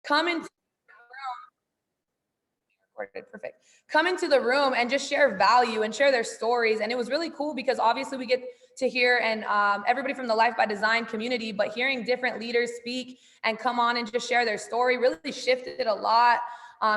come into perfect. Come into the room and just share value and share their stories. And it was really cool because obviously we get to hear and everybody from the Life by Design community, but hearing different leaders speak and come on and just share their story really shifted a lot.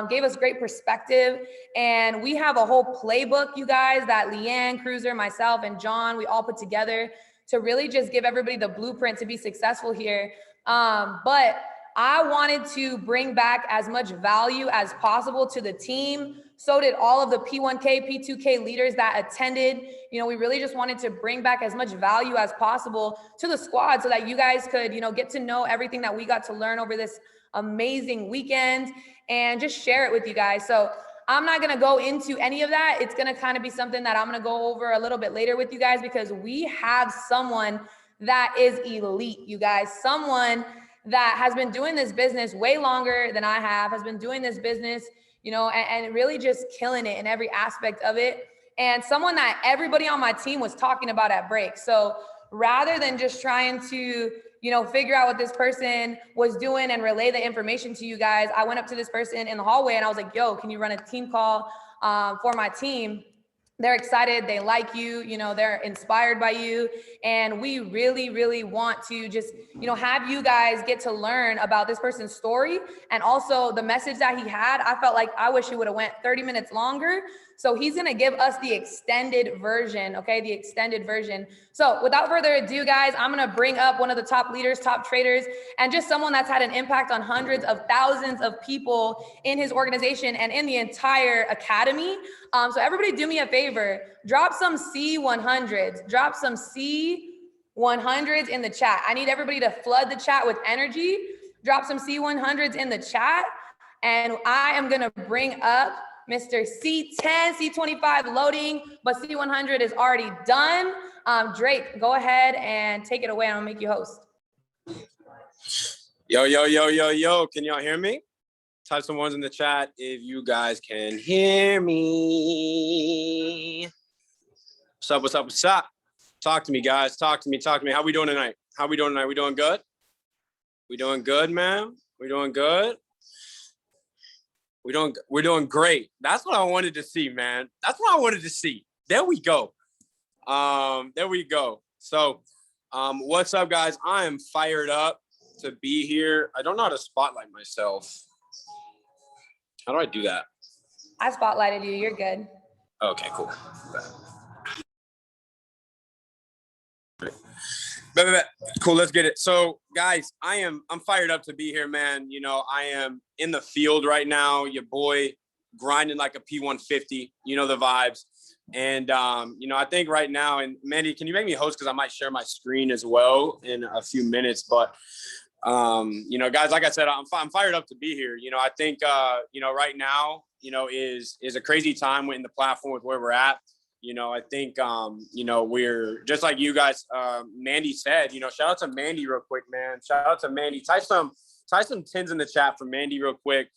Gave us great perspective. And we have a whole playbook, you guys, that Leanne, Cruiser, myself, and John, we all put together to really just give everybody the blueprint to be successful here. But I wanted to bring back as much value as possible to the team. So did all of the P1K, P2K leaders that attended. You know, we really just wanted to bring back as much value as possible to the squad so that you guys could, you know, get to know everything that we got to learn over this amazing weekend and just share it with you guys. So I'm not going to go into any of that. It's going to kind of be something that I'm going to go over a little bit later with you guys, because we have someone that is elite, you guys, someone that has been doing this business way longer than I have, has been doing this business, you know, and really just killing it in every aspect of it. And someone that everybody on my team was talking about at break. So rather than just trying to, you know, figure out what this person was doing and relay the information to you guys, I went up to this person in the hallway and I was like, yo, can you run a team call for my team? They're excited. They like you, you know, they're inspired by you. And we really, really want to just, you know, have you guys get to learn about this person's story. And also the message that he had, I felt like I wish he would have went 30 minutes longer. So he's going to give us the extended version. Okay. The extended version. So without further ado, guys, I'm going to bring up one of the top leaders, top traders, and just someone that's had an impact on hundreds of thousands of people in his organization and in the entire academy. So everybody do me a favor, drop some C100s, drop some C100s in the chat. I need everybody to flood the chat with energy. Drop some C100s in the chat. And I am going to bring up Mr. C10, C25 loading, but C100 is already done. Drake, go ahead and take it away. I'm gonna make you host. Yo, yo, yo, yo, yo. Can y'all hear me? Type some ones in the chat if you guys can hear me. What's up, what's up, what's up? Talk to me, guys. Talk to me, talk to me. How we doing tonight? How we doing tonight? We doing good? We doing good, man? We doing good? We're doing great. That's what I wanted to see, man. That's what I wanted to see. There we go. There we go. So, what's up, guys? I am fired up to be here. I don't know how to spotlight myself. How do I do that? I spotlighted you. You're good. Okay, cool. Cool, let's get it. So, guys, I'm fired up to be here, man. You know, I am in the field right now. Your boy grinding like a P150. You know the vibes. And you know, I think right now, and Mandy, can you make me host, because I might share my screen as well in a few minutes. But you know, guys, like I said, I'm fired up to be here. You know, I think you know, right now, you know, is a crazy time in the platform with where we're at. You know, I think, you know, we're just like you guys, Mandy said, you know, shout out to Mandy real quick, man. Shout out to Mandy. Type some tins in the chat for Mandy real quick.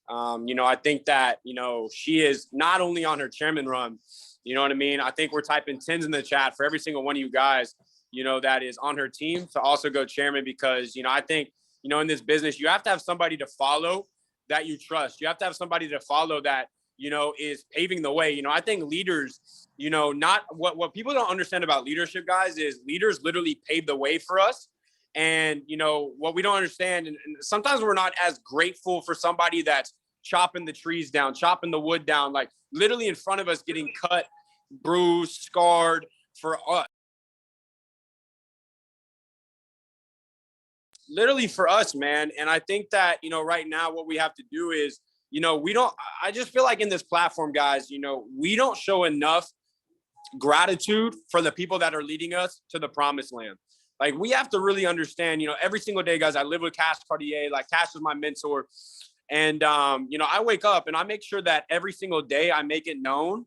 You know, I think that, you know, she is not only on her chairman run, you know what I mean? I think we're typing tins in the chat for every single one of you guys, you know, that is on her team to also go chairman, because, you know, I think, you know, in this business, you have to have somebody to follow that you trust. You have to have somebody to follow that, you know, is paving the way. You know, I think leaders, you know, not what people don't understand about leadership, guys, is leaders literally pave the way for us. And, you know, what we don't understand, and sometimes we're not as grateful for somebody that's chopping the trees down, chopping the wood down, like literally in front of us, getting cut, bruised, scarred for us. Literally for us, man. And I think that, you know, right now what we have to do is, you know, I just feel like in this platform, guys, you know, we don't show enough gratitude for the people that are leading us to the promised land. Like, we have to really understand, you know, every single day, guys, I live with Cash Cartier. Like, Cash is my mentor. And, you know, I wake up and I make sure that every single day I make it known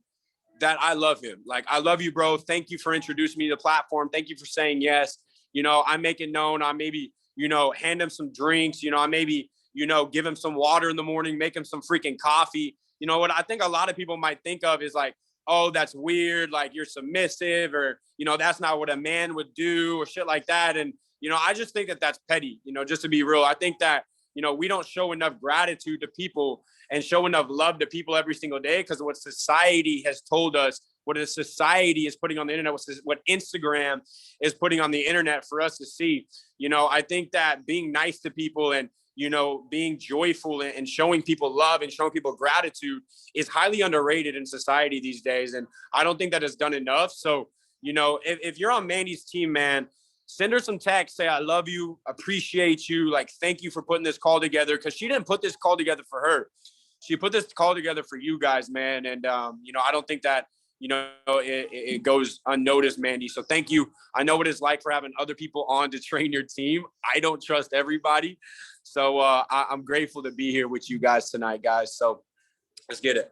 that I love him. Like, I love you, bro. Thank you for introducing me to the platform. Thank you for saying yes. You know, I make it known. I maybe, you know, hand him some drinks. You know, I maybe, you know, give him some water in the morning, make him some freaking coffee. You know, what I think a lot of people might think of is like, oh, that's weird, like you're submissive, or, you know, that's not what a man would do, or shit like that. And, you know, I just think that that's petty, you know, just to be real. I think that, you know, we don't show enough gratitude to people and show enough love to people every single day because of what society has told us, what the society is putting on the internet, what Instagram is putting on the internet for us to see. You know, I think that being nice to people and, you know, being joyful and showing people love and showing people gratitude is highly underrated in society these days. And I don't think that is done enough. So, you know, if you're on Mandy's team, man, send her some text, say, I love you, appreciate you. Like, thank you for putting this call together. Cause she didn't put this call together for her. She put this call together for you guys, man. And, you know, I don't think that, you know, it goes unnoticed, Mandy. So thank you. I know what it's like for having other people on to train your team. I don't trust everybody. So I'm grateful to be here with you guys tonight, guys. So let's get it.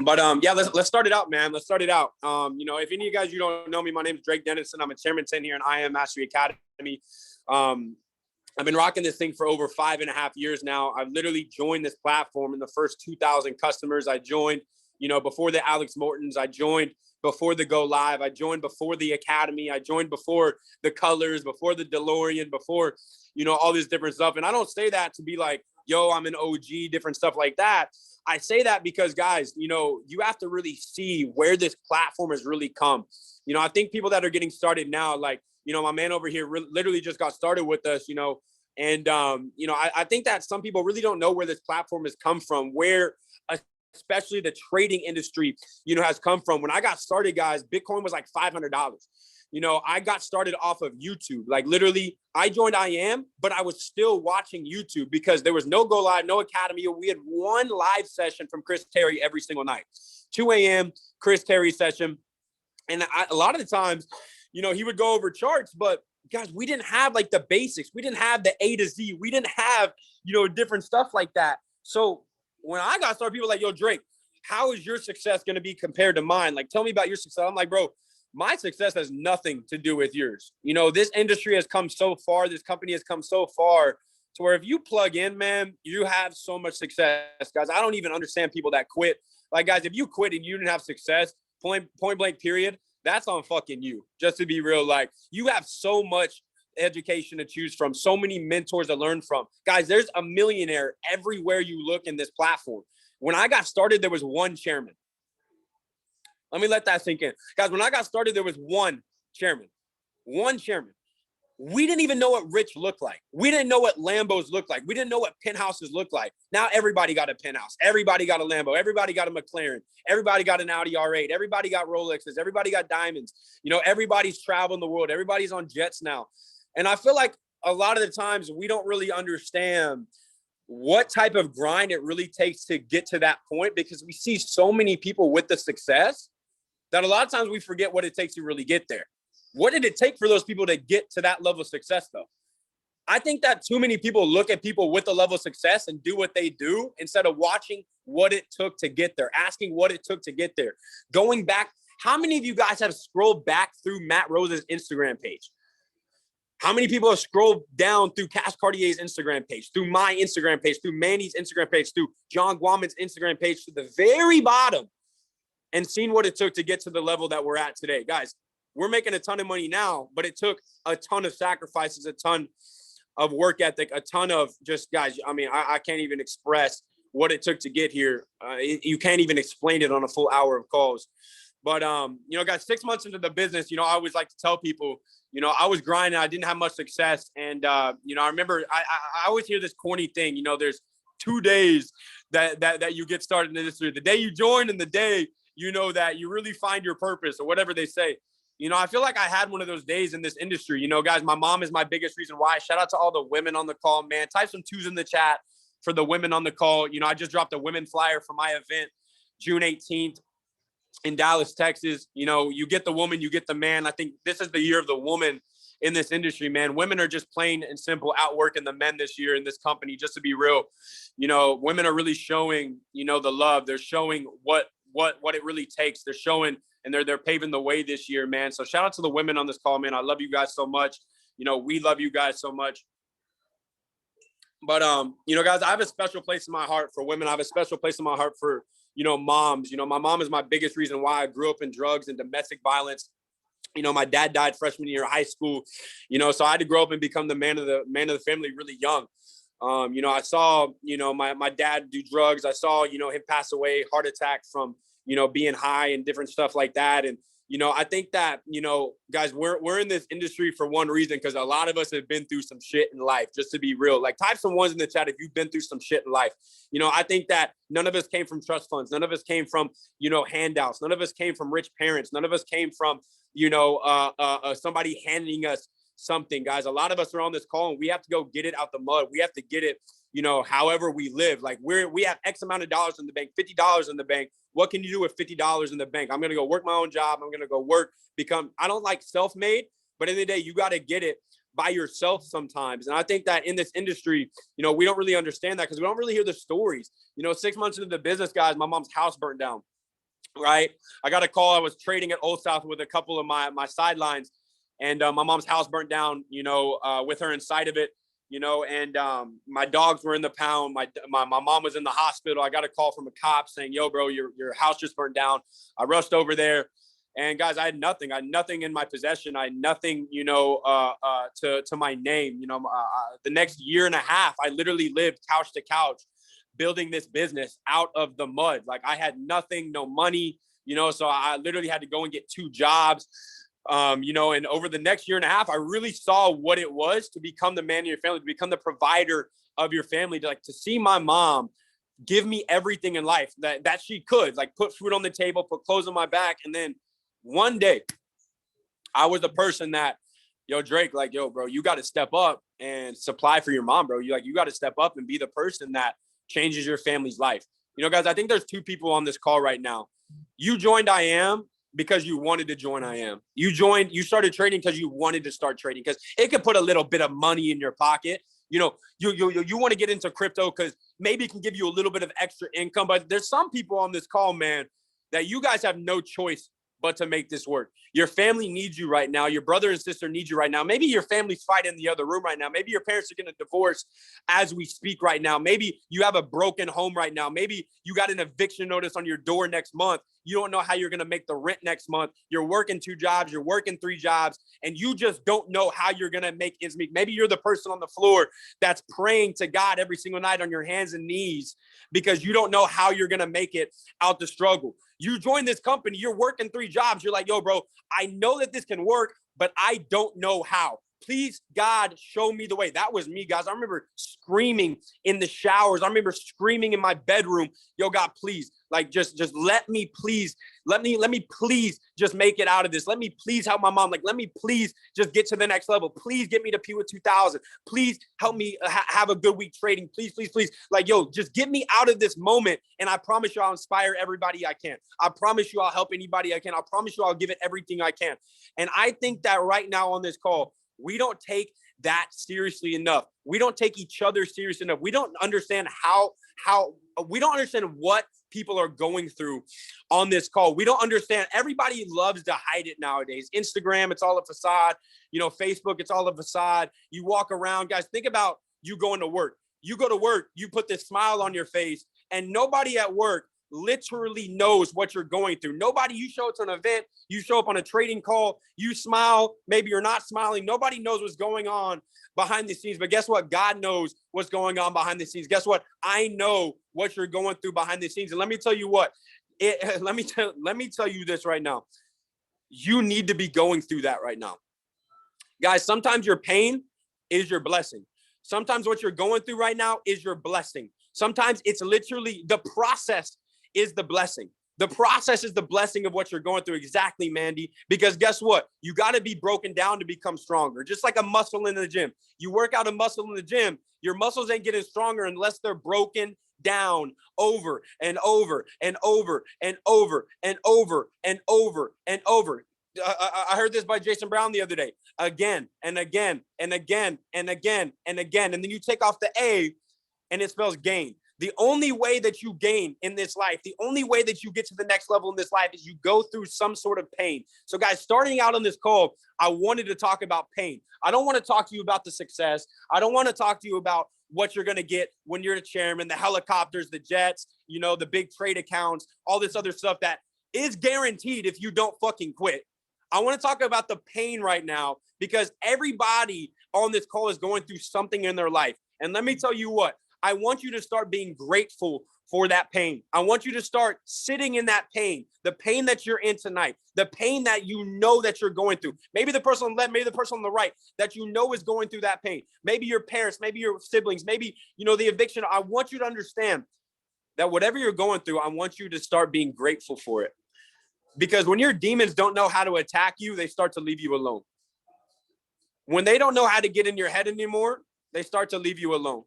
But yeah, let's start it out, man. Let's start it out. You know, if any of you guys, you don't know me, my name is Drake Denison. I'm a chairman 10 here in I Am Mastery Academy. I've been rocking this thing for over 5.5 years now. I've literally joined this platform in the first 2,000 customers. I joined, you know, before the Alex Mortons. I joined before the Go Live. I joined before the Academy. I joined before the Colors, before the DeLorean, before, you know, all this different stuff. And I don't say that to be like, yo, I'm an OG, different stuff like that. I say that because, guys, you know, you have to really see where this platform has really come. You know, I think people that are getting started now, like, you know, my man over here literally just got started with us, you know, and, you know, I think that some people really don't know where this platform has come from, where especially the trading industry, you know, has come from. When I got started, guys, Bitcoin was like $500. You know, I got started off of YouTube. Like, literally, I joined I Am, but I was still watching YouTube because there was no Go Live, no Academy. We had one live session from Chris Terry every single night. 2 a.m. Chris Terry session. And a lot of the times, you know, he would go over charts, but guys, we didn't have like the basics. We didn't have the A to Z. We didn't have, you know, different stuff like that. So when I got started, people were like, yo, Drake, how is your success going to be compared to mine? Like, tell me about your success. I'm like, bro, my success has nothing to do with yours. You know, this industry has come so far. This company has come so far to where if you plug in, man, you have so much success, guys. I don't even understand people that quit. Like, guys, if you quit and you didn't have success, point blank period, that's on fucking you. Just to be real, like, you have so much education to choose from, so many mentors to learn from. Guys, there's a millionaire everywhere you look in this platform. When I got started, there was one chairman. Let me let that sink in. Guys, when I got started, there was one chairman. One chairman. We didn't even know what rich looked like. We didn't know what Lambos looked like. We didn't know what penthouses looked like. Now everybody got a penthouse. Everybody got a Lambo. Everybody got a McLaren. Everybody got an Audi R8. Everybody got Rolexes. Everybody got diamonds. You know, everybody's traveling the world. Everybody's on jets now. And I feel like a lot of the times we don't really understand what type of grind it really takes to get to that point, because we see so many people with the success that a lot of times we forget what it takes to really get there. What did it take for those people to get to that level of success, though? I think that too many people look at people with the level of success and do what they do instead of watching what it took to get there, asking what it took to get there. Going back, how many of you guys have scrolled back through Matt Rose's Instagram page? How many people have scrolled down through Cash Cartier's Instagram page, through my Instagram page, through Manny's Instagram page, through John Guaman's Instagram page, to the very bottom, and seen what it took to get to the level that we're at today? Guys, we're making a ton of money now, but it took a ton of sacrifices, a ton of work ethic, a ton of just, guys, I mean, I can't even express what it took to get here. You can't even explain it on a full hour of calls. But, you know, guys, 6 months into the business, you know, I always like to tell people, you know, I was grinding. I didn't have much success. And, you know, I remember I always hear this corny thing, you know, there's 2 days that you get started in the industry. The day you join and the day, you know, that you really find your purpose, or whatever they say. You know, I feel like I had one of those days in this industry. You know, guys, my mom is my biggest reason why. Shout out to all the women on the call, man. Type some 2s in the chat for the women on the call. You know, I just dropped a women flyer for my event, June 18th in Dallas, Texas. You know, you get the woman, you get the man. I think this is the year of the woman in this industry, man. Women are just plain and simple outworking the men this year in this company, just to be real. You know, women are really showing, you know, the love. They're showing what it really takes. They're showing, and they're paving the way this year, man. So shout out to the women on this call, man. I love you guys so much. You know, we love you guys so much. But, you know, guys, I have a special place in my heart for women. I have a special place in my heart for, you know, moms. You know, my mom is my biggest reason why I grew up in drugs and domestic violence. You know, my dad died freshman year of high school, you know, so I had to grow up and become the man of the family really young. You know, I saw, you know, my dad do drugs. I saw, you know, him pass away, heart attack from, you know, being high and different stuff like that. And, you know, I think that, you know, guys, we're in this industry for one reason, because a lot of us have been through some shit in life, just to be real. Like, type some ones in the chat if you've been through some shit in life. You know, I think that none of us came from trust funds. None of us came from, you know, handouts. None of us came from rich parents. None of us came from, you know, somebody handing us something. Guys, a lot of us are on this call and we have to go get it out the mud. We have to get it, you know, however we live. Like, we have X amount of dollars in the bank, $50 in the bank. What can you do with $50 in the bank? I'm going to go work my own job. I'm going to go work, I don't like self-made, but in the day, you got to get it by yourself sometimes. And I think that in this industry, you know, we don't really understand that, because we don't really hear the stories. You know, 6 months into the business, guys, my mom's house burnt down, right? I got a call. I was trading at Old South with a couple of my sidelines, and my mom's house burnt down, you know, with her inside of it. You know, and my dogs were in the pound. My mom was in the hospital. I got a call from a cop saying, yo, bro, your house just burned down. I rushed over there. And guys, I had nothing. I had nothing in my possession. I had nothing, you know, to my name. You know, the next year and a half, I literally lived couch to couch, building this business out of the mud. Like, I had nothing, no money, you know, so I literally had to go and get 2 jobs. You know, and over the next year and a half, I really saw what it was to become the man of your family, to become the provider of your family, to see my mom give me everything in life that she could, like, put food on the table, put clothes on my back. And then one day I was the person that, yo, Drake, like, yo, bro, you got to step up and supply for your mom, bro. You got to step up and be the person that changes your family's life. You know, guys, I think there's 2 people on this call right now. You joined I Am because you wanted to join I Am. You started trading because you wanted to start trading, because it could put a little bit of money in your pocket. You know, you want to get into crypto because maybe it can give you a little bit of extra income. But there's some people on this call, man, that you guys have no choice but to make this work. Your family needs you right now. Your brother and sister need you right now. Maybe your family's fighting in the other room right now. Maybe your parents are going to divorce as we speak right now. Maybe you have a broken home right now. Maybe you got an eviction notice on your door next month. You don't know how you're going to make the rent next month. You're working 2 jobs. You're working 3 jobs, and you just don't know how you're going to make ends meet. Maybe you're the person on the floor that's praying to God every single night on your hands and knees because you don't know how you're going to make it out the struggle. You join this company, you're working 3 jobs. You're like, yo, bro, I know that this can work, but I don't know how. Please, God, show me the way. That was me, guys. I remember screaming in the showers. I remember screaming in my bedroom. Yo, God, please, like, just let me please just make it out of this. Let me please help my mom. Like, let me please just get to the next level. Please get me to P with 2000. Please help me have a good week trading. Please, please, please. Like, yo, just get me out of this moment. And I promise you I'll inspire everybody I can. I promise you I'll help anybody I can. I promise you I'll give it everything I can. And I think that right now on this call, we don't take that seriously enough. We don't take each other seriously enough. We don't understand we don't understand what people are going through on this call. We don't understand. Everybody loves to hide it nowadays. Instagram, it's all a facade. You know, Facebook, it's all a facade. You walk around, guys, think about you going to work. You go to work, you put this smile on your face, and nobody at work literally knows what you're going through. Nobody, you show up to an event, you show up on a trading call, you smile, maybe you're not smiling. Nobody knows what's going on behind the scenes. But guess what? God knows what's going on behind the scenes. Guess what? I know what you're going through behind the scenes. And let me tell you what, let me tell you this right now. You need to be going through that right now. Guys, sometimes your pain is your blessing. Sometimes what you're going through right now is your blessing. Sometimes it's literally the process is the blessing. The process is the blessing of what you're going through. Exactly, Mandy. Because guess what? You got to be broken down to become stronger. Just like a muscle in the gym. You work out a muscle in the gym, your muscles ain't getting stronger unless they're broken down over and over and over and over and over and over and over. I heard this by Jason Brown the other day. Again and again and again and again and again. And then you take off the A and it spells gain. The only way that you gain in this life, the only way that you get to the next level in this life is you go through some sort of pain. So guys, starting out on this call, I wanted to talk about pain. I don't want to talk to you about the success. I don't want to talk to you about what you're going to get when you're the chairman, the helicopters, the jets, you know, the big trade accounts, all this other stuff that is guaranteed if you don't fucking quit. I want to talk about the pain right now, because everybody on this call is going through something in their life. And let me tell you what, I want you to start being grateful for that pain. I want you to start sitting in that pain, the pain that you're in tonight, the pain that you know that you're going through. Maybe the person on the left, maybe the person on the right that you know is going through that pain. Maybe your parents, maybe your siblings, maybe, the eviction. I want you to understand that whatever you're going through, I want you to start being grateful for it. Because when your demons don't know how to attack you, they start to leave you alone. When they don't know how to get in your head anymore, they start to leave you alone.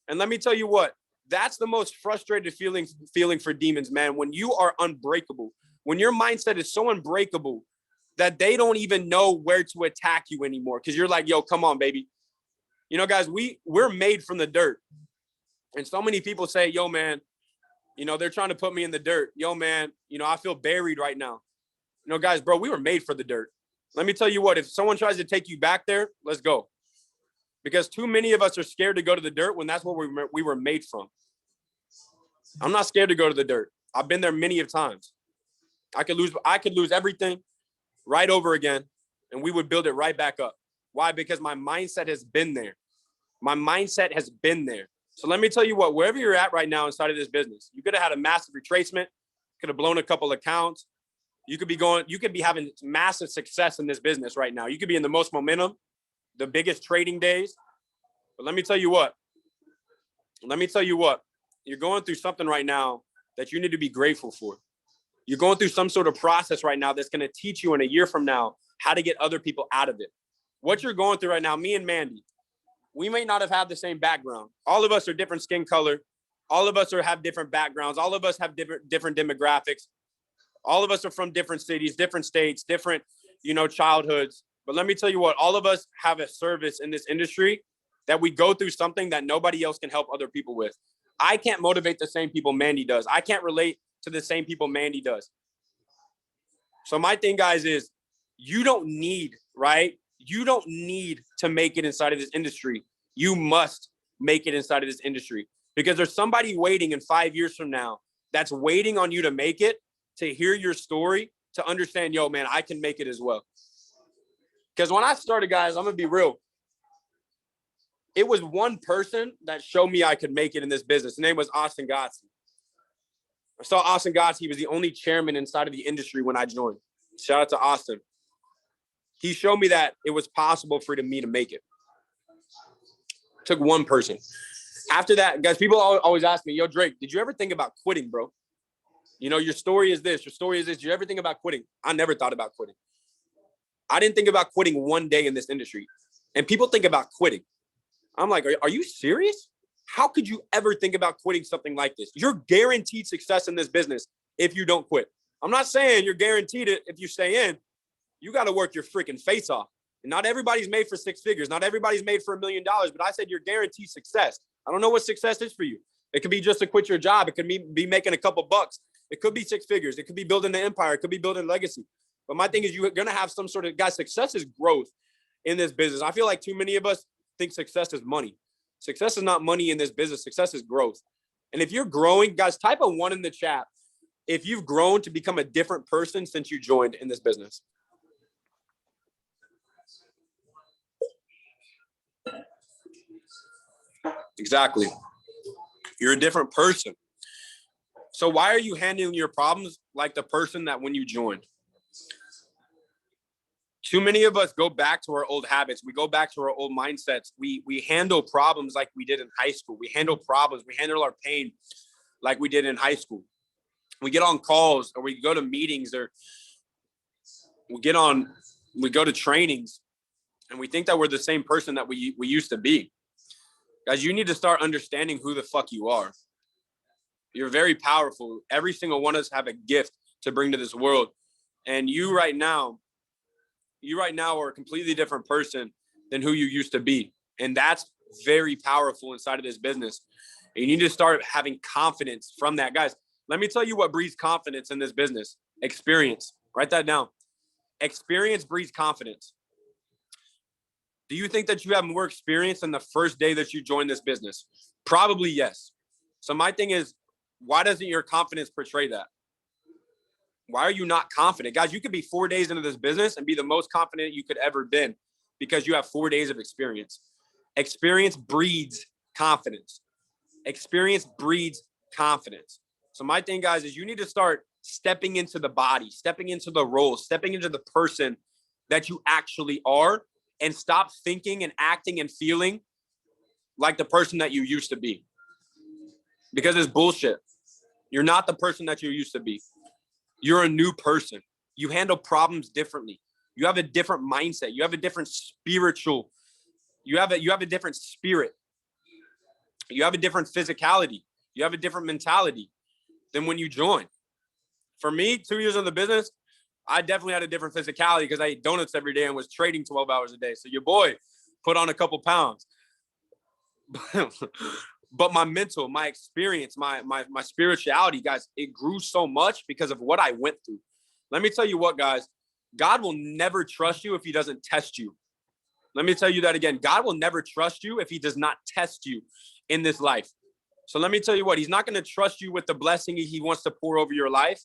And let me tell you what, that's the most frustrated feeling for demons, man. When you are unbreakable, when your mindset is so unbreakable that they don't even know where to attack you anymore. Because you're like, yo, come on, baby. Guys, we're made from the dirt. And so many people say, yo, man, they're trying to put me in the dirt. Yo, man, I feel buried right now. Guys, bro, we were made for the dirt. Let me tell you what, if someone tries to take you back there, let's go. Because too many of us are scared to go to the dirt when that's what we were made from. I'm not scared to go to the dirt. I've been there many of times. I could lose everything right over again, and we would build it right back up. Why? Because my mindset has been there. My mindset has been there. So let me tell you what, wherever you're at right now inside of this business, you could have had a massive retracement, could have blown a couple accounts. You could be having massive success in this business right now. You could be in the most momentum, the biggest trading days. But let me tell you what, you're going through something right now that you need to be grateful for. You're going through some sort of process right now that's going to teach you in a year from now how to get other people out of it. What you're going through right now, me and Mandy, we may not have had the same background. All of us are different skin color. All of us have different backgrounds. All of us have different demographics. All of us are from different cities, different states, different, childhoods. But let me tell you what, all of us have a service in this industry that we go through something that nobody else can help other people with. I can't motivate the same people Mandy does. I can't relate to the same people Mandy does. So my thing, guys, is you don't need to make it inside of this industry. You must make it inside of this industry, because there's somebody waiting in 5 years from now that's waiting on you to make it, to hear your story, to understand, yo, man, I can make it as well. Because when I started, guys, I'm going to be real. It was one person that showed me I could make it in this business. His name was Austin Gottsy. I saw Austin Gottsy. He was the only chairman inside of the industry when I joined. Shout out to Austin. He showed me that it was possible for me to make it. It took one person. After that, guys, people always ask me, yo, Drake, did you ever think about quitting, bro? Your story is this. Your story is this. Did you ever think about quitting? I never thought about quitting. I didn't think about quitting one day in this industry. And people think about quitting. I'm like, are you serious? How could you ever think about quitting something like this? You're guaranteed success in this business if you don't quit. I'm not saying you're guaranteed it if you stay in. You got to work your freaking face off. And not everybody's made for six figures. Not everybody's made for $1 million. But I said you're guaranteed success. I don't know what success is for you. It could be just to quit your job. It could be making a couple bucks. It could be six figures. It could be building an empire. It could be building legacy. But my thing is, you're going to have some sort of, guys, success is growth in this business. I feel like too many of us think success is money. Success is not money in this business. Success is growth. And if you're growing, guys, type a 1 in the chat if you've grown to become a different person since you joined in this business. Exactly. You're a different person. So why are you handling your problems like the person that when you joined? Too many of us go back to our old habits. We go back to our old mindsets. We handle problems like we did in high school. We handle problems. We handle our pain like we did in high school. We get on calls, or we go to meetings, or we go to trainings, and we think that we're the same person that we used to be. Guys, you need to start understanding who the fuck you are. You're very powerful. Every single one of us have a gift to bring to this world. And you right now are a completely different person than who you used to be. And that's very powerful inside of this business. And you need to start having confidence from that. Guys, let me tell you what breeds confidence in this business. Experience. Write that down. Experience breeds confidence. Do you think that you have more experience than the first day that you joined this business? Probably yes. So my thing is, why doesn't your confidence portray that? Why are you not confident? Guys, you could be 4 days into this business and be the most confident you could ever been because you have 4 days of experience. Experience breeds confidence. Experience breeds confidence. So my thing, guys, is you need to start stepping into the body, stepping into the role, stepping into the person that you actually are, and stop thinking and acting and feeling like the person that you used to be. Because it's bullshit. You're not the person that you used to be. You're a new person. You handle problems differently. You have a different mindset. You have a different spiritual. You have a different spirit. You have a different physicality. You have a different mentality than when you joined. For me, 2 years in the business, I definitely had a different physicality because I ate donuts every day and was trading 12 hours a day. So your boy put on a couple pounds. But my mental, my experience, my spirituality, guys, it grew so much because of what I went through. Let me tell you what, guys, God will never trust you if he doesn't test you. Let me tell you that again. God will never trust you if he does not test you in this life. So let me tell you what, he's not going to trust you with the blessing he wants to pour over your life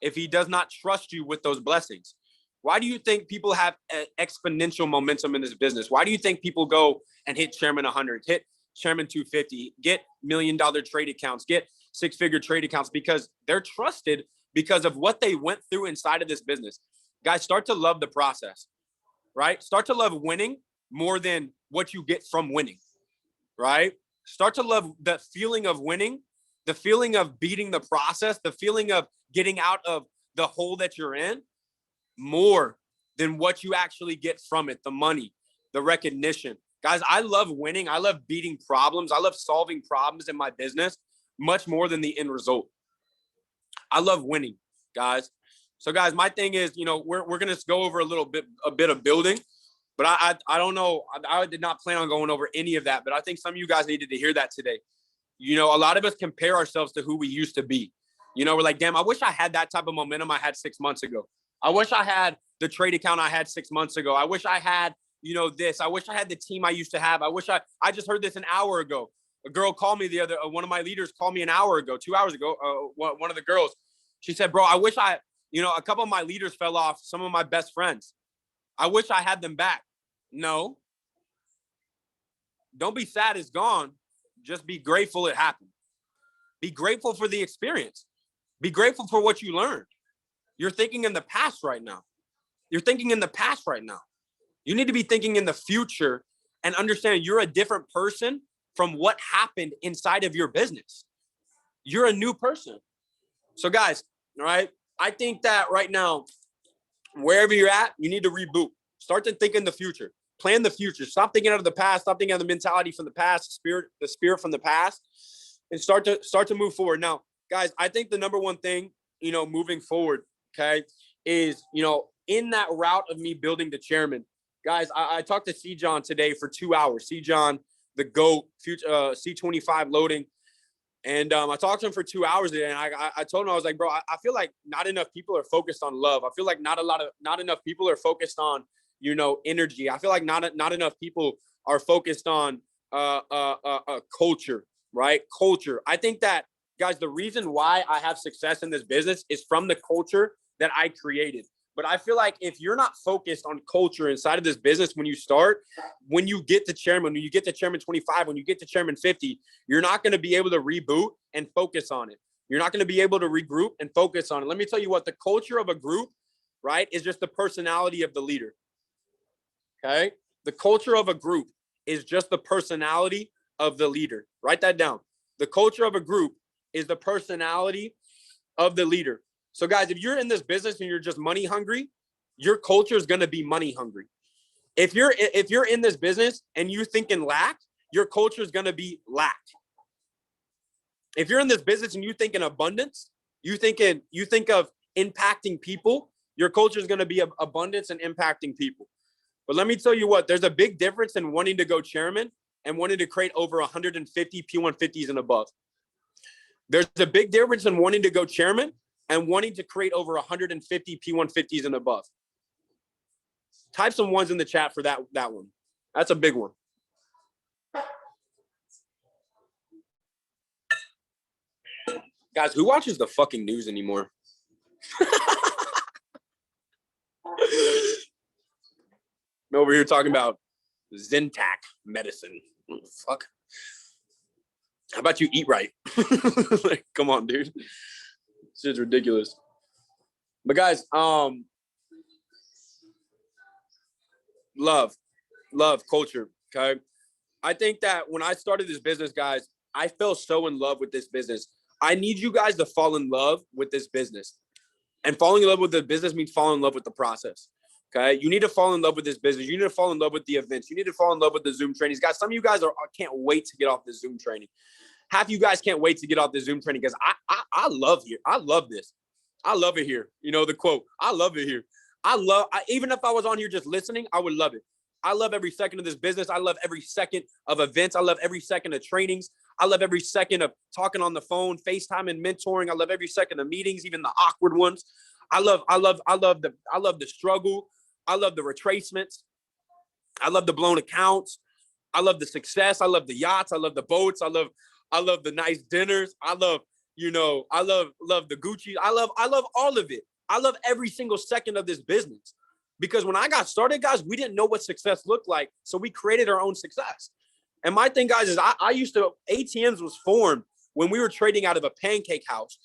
if he does not trust you with those blessings. Why do you think people have exponential momentum in this business? Why do you think people go and hit Chairman 100, hit Chairman 250, get $1 million trade accounts, get 6-figure trade accounts? Because they're trusted because of what they went through inside of this business. Guys, start to love the process, right? Start to love winning more than what you get from winning, right? Start to love the feeling of winning, the feeling of beating the process, the feeling of getting out of the hole that you're in more than what you actually get from it, the money, the recognition. Guys, I love winning. I love beating problems. I love solving problems in my business much more than the end result. I love winning, guys. So, guys, my thing is, we're going to go over a bit of building. But I don't know. I did not plan on going over any of that. But I think some of you guys needed to hear that today. A lot of us compare ourselves to who we used to be. We're like, damn, I wish I had that type of momentum I had 6 months ago. I wish I had the trade account I had 6 months ago. I wish I had, this. I wish I had the team I used to have. I just heard this an hour ago. A girl called me one of my leaders called me an hour ago, 2 hours ago. One of the girls, she said, bro, I wish a couple of my leaders fell off, some of my best friends. I wish I had them back. No. Don't be sad it's gone. Just be grateful it happened. Be grateful for the experience. Be grateful for what you learned. You're thinking in the past right now. You need to be thinking in the future and understand you're a different person from what happened inside of your business. You're a new person. So guys, all right, I think that right now, wherever you're at, you need to reboot. Start to think in the future. Plan the future. Stop thinking out of the past. Stop thinking of the mentality from the past, the spirit from the past, and start to move forward. Now, guys, I think the number one thing, moving forward, okay, is, in that route of me building the chairman, guys, I talked to C. John today for 2 hours. C. John, the GOAT, future C25 loading. And I talked to him for 2 hours today, and I told him, I was like, bro, I feel like not enough people are focused on love. I feel like not enough people are focused on, energy. I feel like not enough people are focused on culture, right? Culture. I think that, guys, the reason why I have success in this business is from the culture that I created. But I feel like if you're not focused on culture inside of this business when you start, when you get to chairman, when you get to chairman 25, when you get to chairman 50, you're not going to be able to reboot and focus on it. You're not going to be able to regroup and focus on it. Let me tell you what, the culture of a group, right, is just the personality of the leader. Okay? The culture of a group is just the personality of the leader. Write that down. The culture of a group is the personality of the leader. So guys, if you're in this business and you're just money hungry, your culture is going to be money hungry. If you're in this business and you think in lack, your culture is going to be lack. If you're in this business and you think in abundance, you think of impacting people, your culture is going to be abundance and impacting people. But let me tell you what, there's a big difference in wanting to go chairman and wanting to create over 150 P150s and above. There's a big difference in wanting to go chairman and wanting to create over 150 P150s and above. Type some ones in the chat for that one. That's a big one. Guys, who watches the fucking news anymore? I'm over here talking about Zentac medicine. Oh, fuck. How about you eat right? Like, come on, dude. This is ridiculous. But guys, love, culture. Okay. I think that when I started this business, guys, I fell so in love with this business. I need you guys to fall in love with this business. And falling in love with the business means falling in love with the process. Okay. You need to fall in love with this business. You need to fall in love with the events. You need to fall in love with the Zoom trainings. Guys, some of you guys can't wait to get off the Zoom training. Half you guys can't wait to get off the Zoom training because I love here. I love this. I love it here. You know, the quote, I love it here. Even if I was on here just listening, I would love it. I love every second of this business. I love every second of events. I love every second of trainings. I love every second of talking on the phone, FaceTime and mentoring. I love every second of meetings, even the awkward ones. I love the struggle. I love the retracements. I love the blown accounts. I love the success. I love the yachts. I love the boats. I love the nice dinners. I love the Gucci. I love all of it. I love every single second of this business. Because when I got started, guys, we didn't know what success looked like. So we created our own success. And my thing, guys, is ATMs was formed when we were trading out of a pancake house,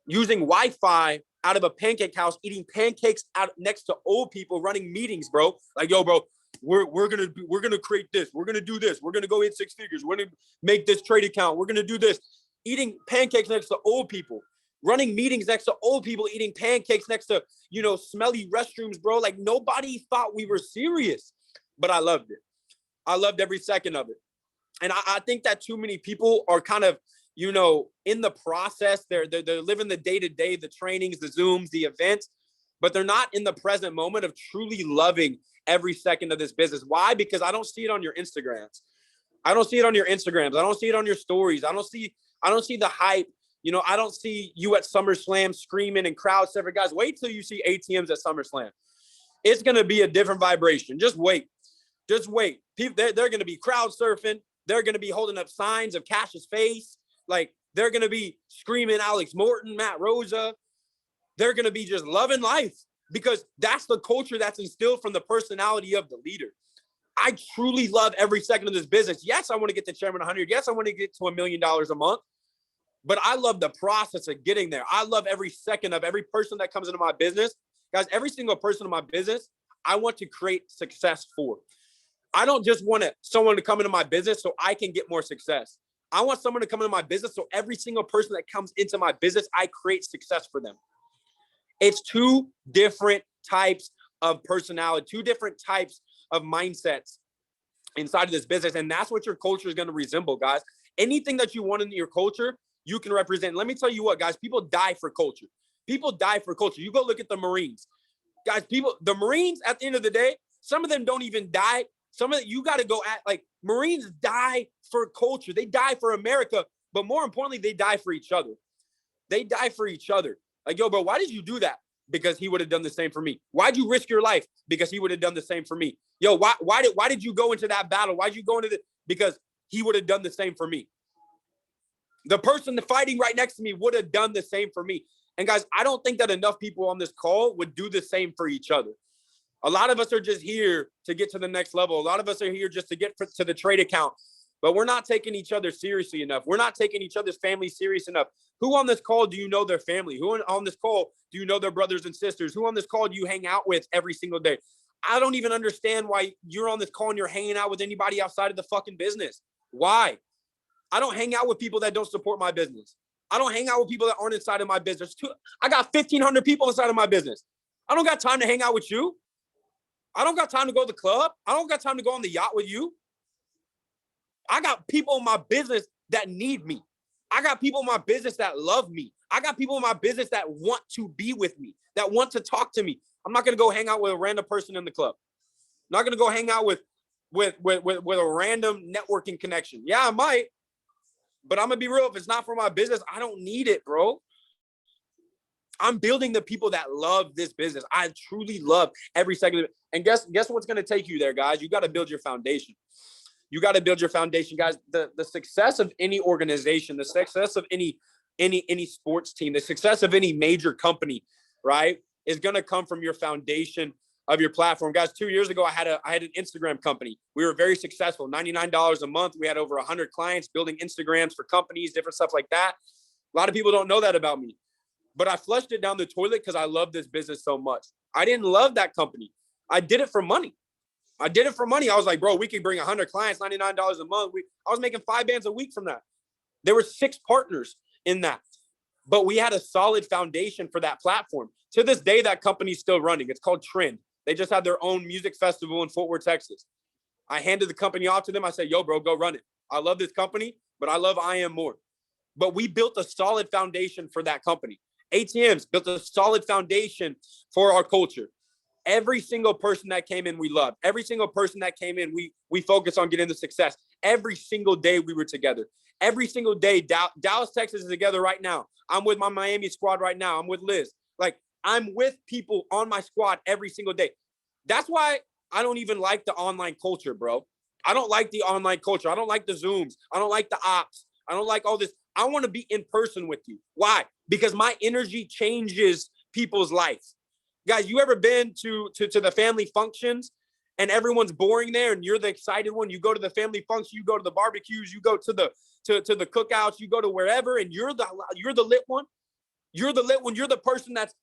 using Wi-Fi out of a pancake house, eating pancakes out next to old people, running meetings, bro. Like, yo, bro, we're gonna create this. We're gonna do this. We're gonna go hit 6 figures. We're gonna make this trade account. We're gonna do this. Eating pancakes next to old people. Running meetings next to old people, eating pancakes next to, smelly restrooms, bro. Like, nobody thought we were serious, but I loved it. I loved every second of it. And I think that too many people are kind of, in the process. They're living the day-to-day, the trainings, the Zooms, the events, but they're not in the present moment of truly loving every second of this business. Why? Because I don't see it on your Instagrams. I don't see it on your Instagrams. I don't see it on your stories. I don't see the hype. I don't see you at SummerSlam screaming and crowd surfing. Guys, wait till you see ATMs at SummerSlam. It's going to be a different vibration. Just wait. Just wait. People, they're going to be crowd surfing. They're going to be holding up signs of Cash's face. Like, they're going to be screaming Alex Morton, Matt Rosa. They're going to be just loving life because that's the culture that's instilled from the personality of the leader. I truly love every second of this business. Yes, I want to get to Chairman 100. Yes, I want to get to $1 million a month. But I love the process of getting there. I love every second of every person that comes into my business. Guys, every single person in my business, I want to create success for. I don't just want someone to come into my business so I can get more success. I want someone to come into my business so every single person that comes into my business, I create success for them. It's two different types of personality, two different types of mindsets inside of this business. And that's what your culture is going to resemble, guys. Anything that you want in your culture, you can represent. Let me tell you what, guys, people die for culture. People die for culture. You go look at the Marines. Guys, the Marines, at the end of the day, some of them don't even die. You got to go at, like, Marines die for culture. They die for America, but more importantly, they die for each other. They die for each other. Like, yo, bro, why did you do that? Because he would have done the same for me. Why'd you risk your life? Because he would have done the same for me. Yo, why did you go into that battle? Why'd you go into it? Because he would have done the same for me. The person fighting right next to me would have done the same for me. And guys, I don't think that enough people on this call would do the same for each other. A lot of us are just here to get to the next level. A lot of us are here just to get to the trade account, but we're not taking each other seriously enough. We're not taking each other's family serious enough. Who on this call do you know their family? Who on this call do you know their brothers and sisters? Who on this call do you hang out with every single day? I don't even understand why you're on this call and you're hanging out with anybody outside of the fucking business. Why? I don't hang out with people that don't support my business. I don't hang out with people that aren't inside of my business. I got 1,500 people inside of my business. I don't got time to hang out with you. I don't got time to go to the club. I don't got time to go on the yacht with you. I got people in my business that need me. I got people in my business that love me. I got people in my business that want to be with me, that want to talk to me. I'm not going to go hang out with a random person in the club. I'm not going to go hang out with a random networking connection. Yeah, I might. But I'm going to be real. If it's not for my business, I don't need it, bro. I'm building the people that love this business. I truly love every second of it. And guess what's going to take you there, guys? You got to build your foundation. You got to build your foundation, guys. The success of any organization, the success of any sports team, the success of any major company, right, is going to come from your foundation of your platform. Guys, 2 years ago, I had an Instagram company. We were very successful, $99 a month. We had over 100 clients building Instagrams for companies, different stuff like that. A lot of people don't know that about me, but I flushed it down the toilet because I love this business so much. I didn't love that company. I did it for money. I was like, bro, we could bring 100 clients, $99 a month. I was making 5 bands a week from that. There were 6 partners in that, but we had a solid foundation for that platform. To this day, that company's still running. It's called Trend. They just had their own music festival in Fort Worth, Texas. I handed the company off to them. I said, yo, bro, go run it. I love this company, but I love I Am more. But we built a solid foundation for that company. ATMs built a solid foundation for our culture. Every single person that came in, we loved. Every single person that came in, we focused on getting the success. Every single day we were together. Every single day, Dallas, Texas is together right now. I'm with my Miami squad right now. I'm with Liz. Like, I'm with people on my squad every single day. That's why I don't even like the online culture, bro. I don't like the online culture. I don't like the Zooms. I don't like the ops. I don't like all this. I want to be in person with you. Why? Because my energy changes people's lives. Guys, you ever been to the family functions and everyone's boring there and you're the excited one? You go to the family function, you go to the barbecues, you go to the cookouts, you go to wherever, and you're the lit one. You're the lit one. You're the person that's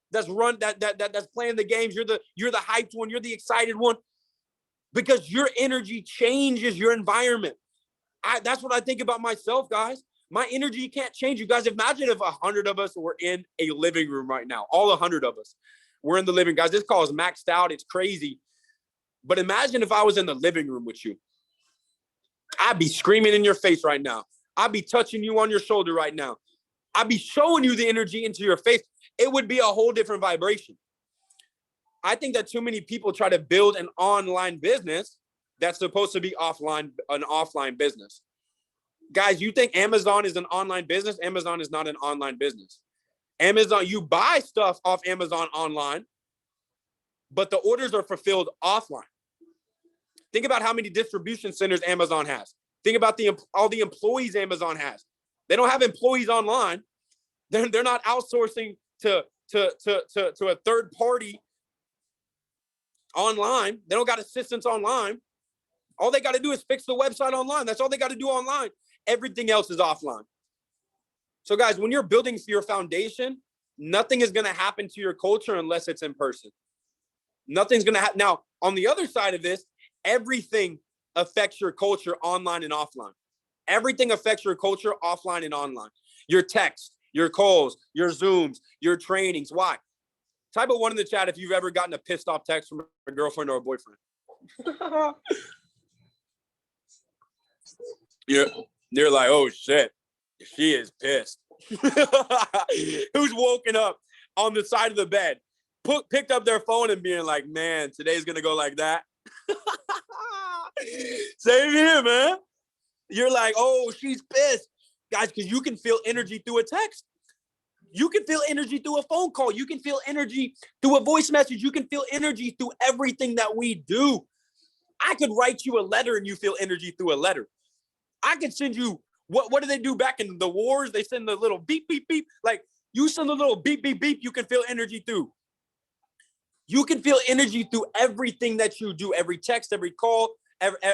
playing the games. You're the hyped one. You're the excited one, because your energy changes your environment. That's what I think about myself, guys. My energy can't change. You guys, imagine if 100 of us were in a living room right now. All 100 of us. We're in the living, guys. This call is maxed out. It's crazy. But imagine if I was in the living room with you. I'd be screaming in your face right now. I'd be touching you on your shoulder right now. I'd be showing you the energy into your face. It would be a whole different vibration. I think that too many people try to build an online business that's supposed to be an offline business. Guys, you think Amazon is an online business? Amazon is not an online business. Amazon, you buy stuff off Amazon online, but the orders are fulfilled offline. Think about how many distribution centers Amazon has. Think about all the employees Amazon has. They don't have employees online. They're not outsourcing to a third party online. They don't got assistants online. All they got to do is fix the website online. That's all they got to do online. Everything else is offline. So guys, when you're building your foundation, nothing is going to happen to your culture unless it's in person. Nothing's going to happen. Now, on the other side of this, everything affects your culture online and offline. Everything affects your culture offline and online. Your text, your calls, your Zooms, your trainings. Why? Type a 1 in the chat if you've ever gotten a pissed off text from a girlfriend or a boyfriend. You're like, oh shit, she is pissed. Who's woken up on the side of the bed, picked up their phone and being like, man, today's gonna go like that. Same here, man. You're like, oh, she's pissed. Guys, because you can feel energy through a text. You can feel energy through a phone call. You can feel energy through a voice message. You can feel energy through everything that we do. I could write you a letter and you feel energy through a letter. I could send you, what do they do back in the wars? They send the little beep, beep, beep. Like, you send a little beep, beep, beep, you can feel energy through. You can feel energy through everything that you do, every text, every call,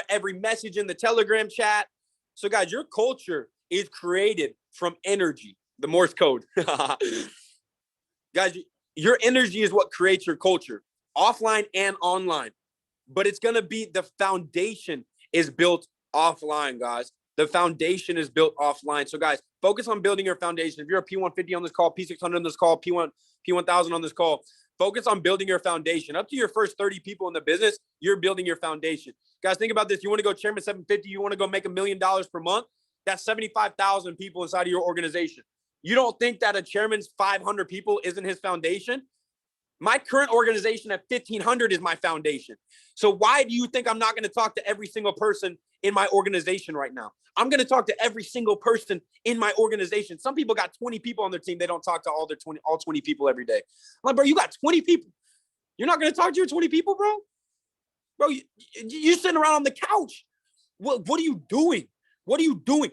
every message in the Telegram chat. So guys, your culture is created from energy, the Morse code. Guys, your energy is what creates your culture, offline and online. But it's going to be, the foundation is built offline, guys. The foundation is built offline. So guys, focus on building your foundation. If you're a P150 on this call, P600 on this call, P1000 on this call, focus on building your foundation. Up to your first 30 people in the business, you're building your foundation. Guys, think about this. You want to go Chairman 750, you want to go make $1 million per month. That's 75,000 people inside of your organization. You don't think that a chairman's 500 people isn't his foundation? My current organization at 1,500 is my foundation. So why do you think I'm not going to talk to every single person in my organization right now? I'm going to talk to every single person in my organization. Some people got 20 people on their team. They don't talk to all 20 people every day. I'm like, bro, you got 20 people. You're not going to talk to your 20 people, bro? Bro, you're sitting around on the couch. What are you doing? What are you doing?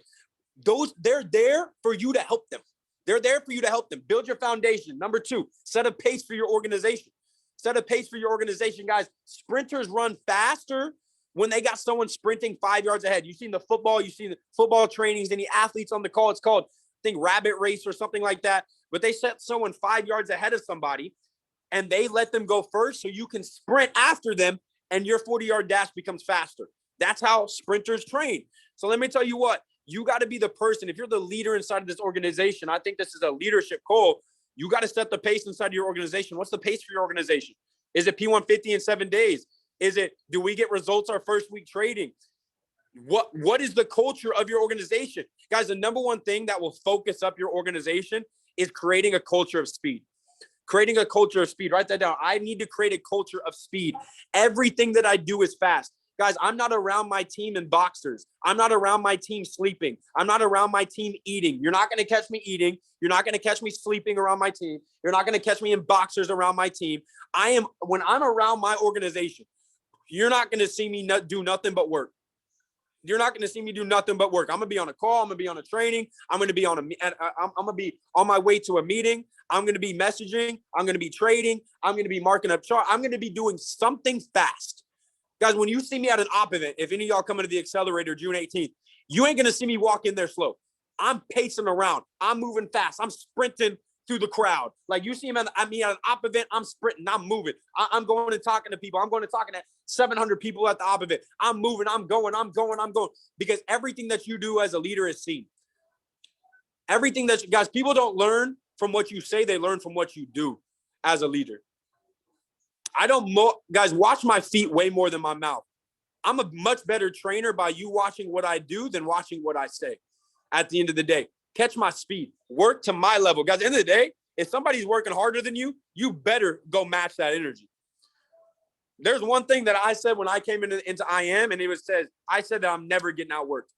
They're there for you to help them. They're there for you to help them. Build your foundation. Number 2, set a pace for your organization. Set a pace for your organization, guys. Sprinters run faster when they got someone sprinting 5 yards ahead. You've seen the football trainings, and the athletes on the call. It's called, I think, rabbit race or something like that. But they set someone 5 yards ahead of somebody, and they let them go first so you can sprint after them, and your 40-yard dash becomes faster. That's how sprinters train. So let me tell you what, you got to be the person. If you're the leader inside of this organization, I think this is a leadership call. You got to set the pace inside of your organization. What's the pace for your organization? Is it P150 in 7 days? Is it, do we get results our first week trading? What is the culture of your organization? Guys, the number one thing that will focus up your organization is creating a culture of speed. Creating a culture of speed. Write that down. I need to create a culture of speed. Everything that I do is fast. Guys, I'm not around my team in boxers. I'm not around my team sleeping. I'm not around my team eating. You're not going to catch me eating. You're not going to catch me sleeping around my team. You're not going to catch me in boxers around my team. When I'm around my organization, you're not going to see me do nothing but work. You're not going to see me do nothing but work. I'm going to be on a call. I'm going to be on a training. I'm going to be I'm going to be on my way to a meeting. I'm going to be messaging. I'm going to be trading. I'm going to be marking up chart. I'm going to be doing something fast. Guys, when you see me at an op event, if any of y'all coming to the Accelerator June 18th, you ain't going to see me walk in there slow. I'm pacing around. I'm moving fast. I'm sprinting through the crowd. Like you see me at an op event, I'm sprinting. I'm moving. I'm going and talking to people. I'm going and talking to 700 people at the op event. I'm moving. I'm going. Because everything that you do as a leader is seen. Everything that guys, people don't learn from what you say. They learn from what you do as a leader. Guys, watch my feet way more than my mouth. I'm a much better trainer by you watching what I do than watching what I say. At the end of the day, catch my speed, work to my level. Guys, at the end of the day, if somebody's working harder than you, you better go match that energy. There's one thing that I said when I came into IM, and I said that I'm never getting outworked.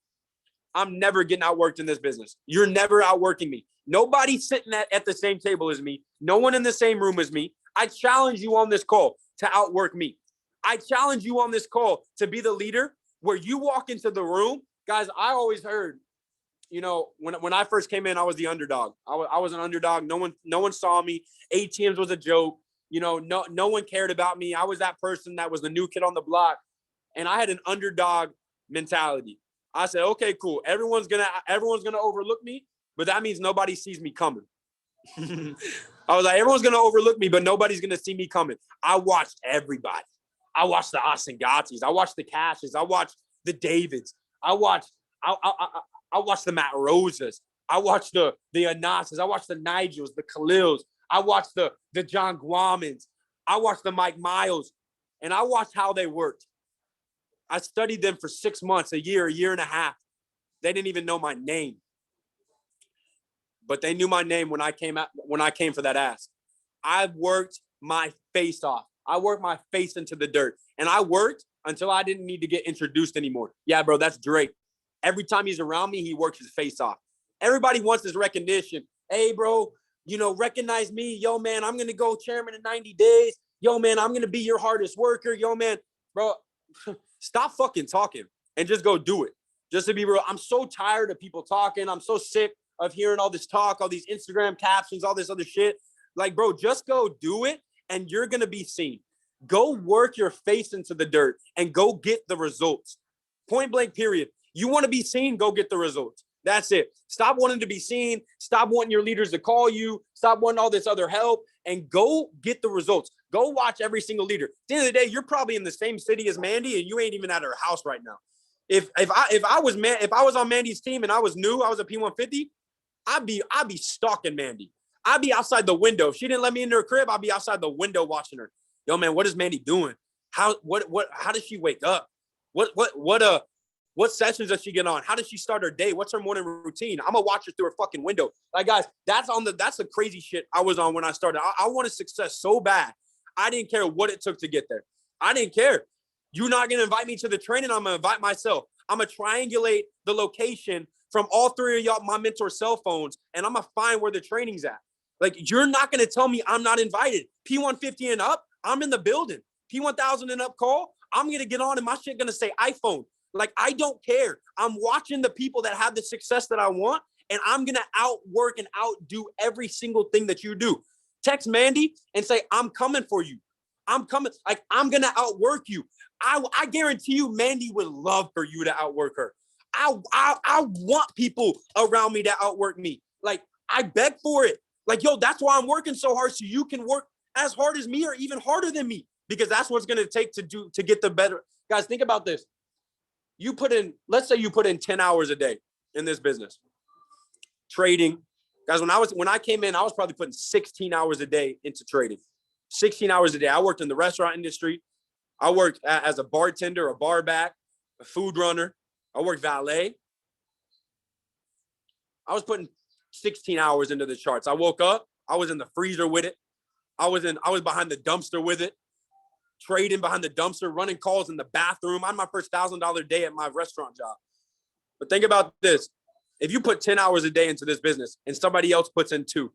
I'm never getting outworked in this business. You're never outworking me. Nobody's sitting at the same table as me. No one in the same room as me. I challenge you on this call to outwork me. I challenge you on this call to be the leader where you walk into the room. Guys, I always heard, when I first came in, I was the underdog. I was an underdog. No one saw me. ATMs was a joke. No one cared about me. I was that person that was the new kid on the block. And I had an underdog mentality. I said, okay, cool. Everyone's gonna overlook me, but that means nobody sees me coming. I was like, everyone's gonna overlook me, but nobody's gonna see me coming. I watched everybody. I watched the Asengatis. I watched the Cashes. I watched the Davids. I watched the Matt Rosas. I watched the Anasas. I watched the Nigels, the Khalils. I watched the John Guamans. I watched the Mike Miles, and I watched how they worked. I studied them for 6 months, a year and a half. They didn't even know my name, but they knew my name when I came for that ask. I worked my face off. I worked my face into the dirt, and I worked until I didn't need to get introduced anymore. Yeah, bro, that's Drake. Every time he's around me, he works his face off. Everybody wants this recognition. Hey, bro, recognize me. Yo, man, I'm going to go chairman in 90 days. Yo, man, I'm going to be your hardest worker. Yo, man, bro, stop fucking talking and just go do it. Just to be real, I'm so tired of people talking. I'm so sick of hearing all this talk, all these Instagram captions, all this other shit. Like, bro, just go do it and you're going to be seen. Go work your face into the dirt and go get the results. Point blank, period. You want to be seen, go get the results. That's it. Stop wanting to be seen. Stop wanting your leaders to call you. Stop wanting all this other help and go get the results. Go watch every single leader. At the end of the day, you're probably in the same city as Mandy and you ain't even at her house right now. If I was on Mandy's team and I was new, I was a P150, I'd be stalking Mandy. I'd be outside the window. If she didn't let me into her crib, I'd be outside the window watching her. Yo, man, what is Mandy doing? How does she wake up? What sessions does she get on? How does she start her day? What's her morning routine? I'm gonna watch her through her fucking window. Like, guys, that's the crazy shit I was on when I started. I wanted success so bad. I didn't care what it took to get there. I didn't care. You're not gonna invite me to the training. I'm gonna invite myself. I'm gonna triangulate the location from all three of y'all, my mentor cell phones, and I'm gonna find where the training's at. Like, you're not gonna tell me I'm not invited. P150 and up, I'm in the building. P1000 and up call, I'm gonna get on and my shit gonna say iPhone. Like, I don't care. I'm watching the people that have the success that I want, and I'm going to outwork and outdo every single thing that you do. Text Mandy and say, I'm coming for you. I'm coming. Like, I'm going to outwork you. I guarantee you, Mandy would love for you to outwork her. I want people around me to outwork me. Like, I beg for it. Like, yo, that's why I'm working so hard, so you can work as hard as me or even harder than me, because that's what's going to take to get the better. Guys, think about this. Let's say you put in 10 hours a day in this business. Trading. Guys, when I came in, I was probably putting 16 hours a day into trading. 16 hours a day. I worked in the restaurant industry. I worked as a bartender, a bar back, a food runner. I worked valet. I was putting 16 hours into the charts. I woke up. I was in the freezer with it. I was behind the dumpster with it, trading behind the dumpster, running calls in the bathroom. I had my first $1,000 day at my restaurant job. But think about this. If you put 10 hours a day into this business and somebody else puts in 2,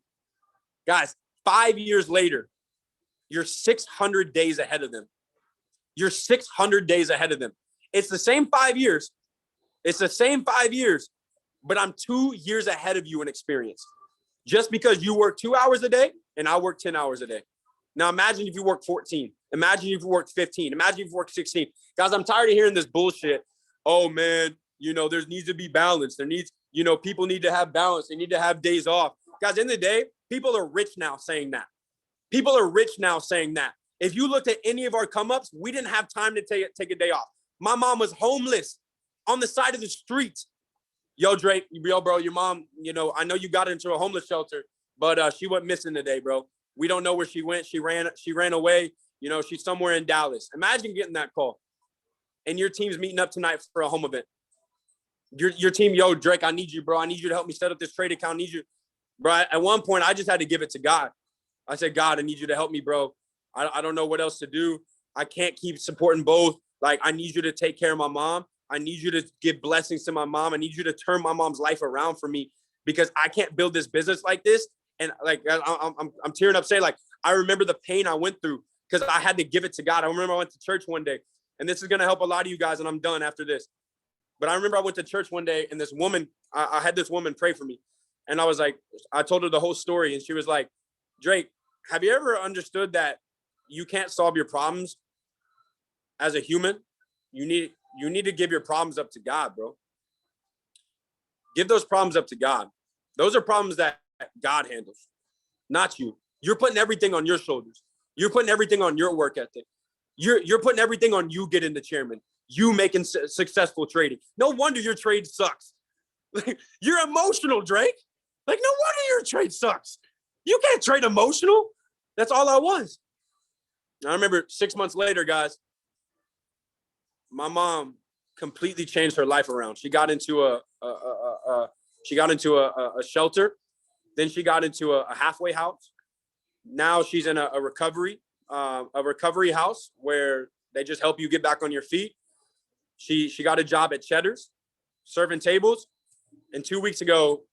guys, 5 years later, you're 600 days ahead of them. You're 600 days ahead of them. It's the same 5 years. It's the same 5 years, but I'm 2 years ahead of you in experience. Just because you work 2 hours a day and I work 10 hours a day. Now imagine if you work 14. Imagine if you work 15. Imagine if you work 16. Guys, I'm tired of hearing this bullshit. Oh man, there needs to be balance. People need to have balance. They need to have days off. Guys, in the day, people are rich now saying that. People are rich now saying that. If you looked at any of our come-ups, we didn't have time to take a day off. My mom was homeless on the side of the street. Yo, Drake, bro, your mom, I know you got into a homeless shelter, but she went missing today, bro. We don't know where she went. She ran away. She's somewhere in Dallas. Imagine getting that call. And your team's meeting up tonight for a home event. Your team, yo, Drake, I need you, bro. I need you to help me set up this trade account. I need you. Bro, at one point, I just had to give it to God. I said, God, I need you to help me, bro. I don't know what else to do. I can't keep supporting both. Like, I need you to take care of my mom. I need you to give blessings to my mom. I need you to turn my mom's life around for me, because I can't build this business like this. And like, I'm tearing up saying, like, I remember the pain I went through because I had to give it to God. I remember I went to church one day, and this is going to help a lot of you guys, and I'm done after this. But I remember I went to church one day, and this woman, I had this woman pray for me. And I was like, I told her the whole story, and she was like, Drake, have you ever understood that you can't solve your problems as a human? You need to give your problems up to God, bro. Give those problems up to God. Those are problems that God handles, not you. You're putting everything on your shoulders. You're putting everything on your work ethic. You're putting everything on you getting the chairman, you making successful trading. No wonder your trade sucks. You're emotional, Drake. Like, no wonder your trade sucks. You can't trade emotional. That's all I was. I remember 6 months later, guys, my mom completely changed her life around. She got into a shelter. Then she got into a halfway house. Now she's in a recovery house where they just help you get back on your feet. She got a job at Cheddar's, serving tables. And 2 weeks ago,